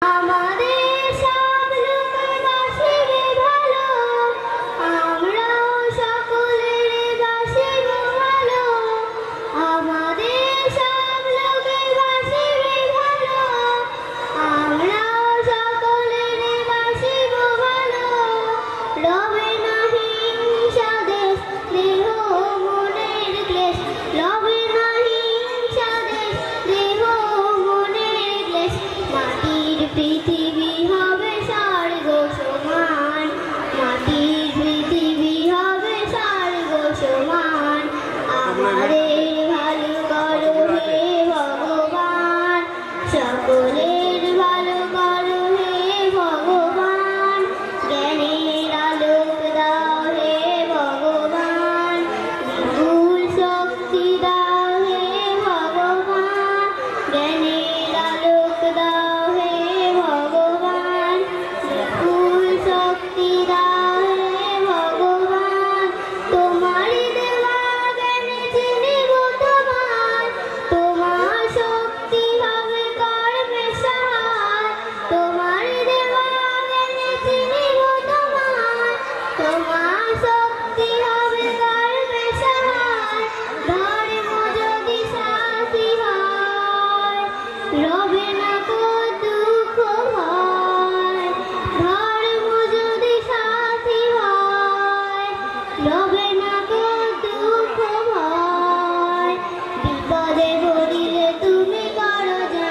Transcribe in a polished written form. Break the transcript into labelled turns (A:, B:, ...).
A: আমাদের সব লোকের বাসিবে ভালো, আমরাও সকলের বাসিব ভালো। আমাদের সব লোকের বাসিবে ভালো, আমরাও সকলের বাসিব ভালো। রবে না হিংসা দেশ দেহ মনের ক্লেশ, রবে না হিংসা দেশ দেহ মনের ক্লেশ। মাটির পৃথিবী